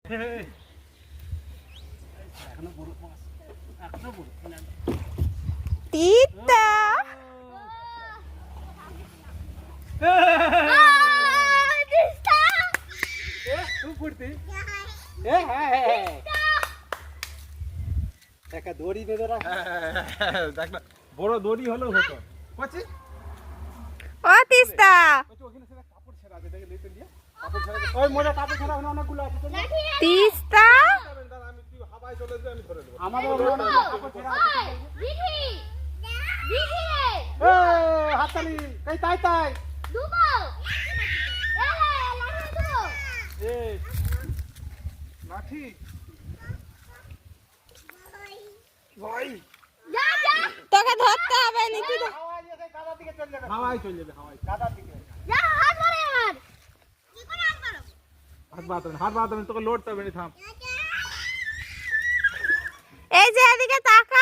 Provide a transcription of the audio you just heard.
তিতা একটা দড়ি বেঁধে রাখ। দেখ না বড় দড়ি হলেও হতো। কচি ও তিস্তা ওখানে সেটা কাপড় ছেঁড়া আছে, দেখে লেতে দিয়ে কাপড় ছেঁড়া আছে। ওই মোটা কাপড় ছেঁড়া ওখানে অনেকগুলো আছে। চল তিস্তা আমি তুই হাওয়ায় চলে যাবে, আমি ধরে দেবো। আমাদের কাপড় ছেঁড়া আছে। দিদি দিদি এ হাততালি কই তাই তাই দুবো লাঠি দুবো এ লাঠি ভাই যা যা তোকে ধরতে হবে নি তুই হাওয়ায় দিয়ে কাদা দিকে চলে যাবে। হাওয়ায় চলে যাবে, হাওয়ায় কাদা দিকে। যা হাত মারে আমার কি করে হাত মারো হাত বাঁধতে তোকে লোড তবে থাম। এই যে এদিকে তাকা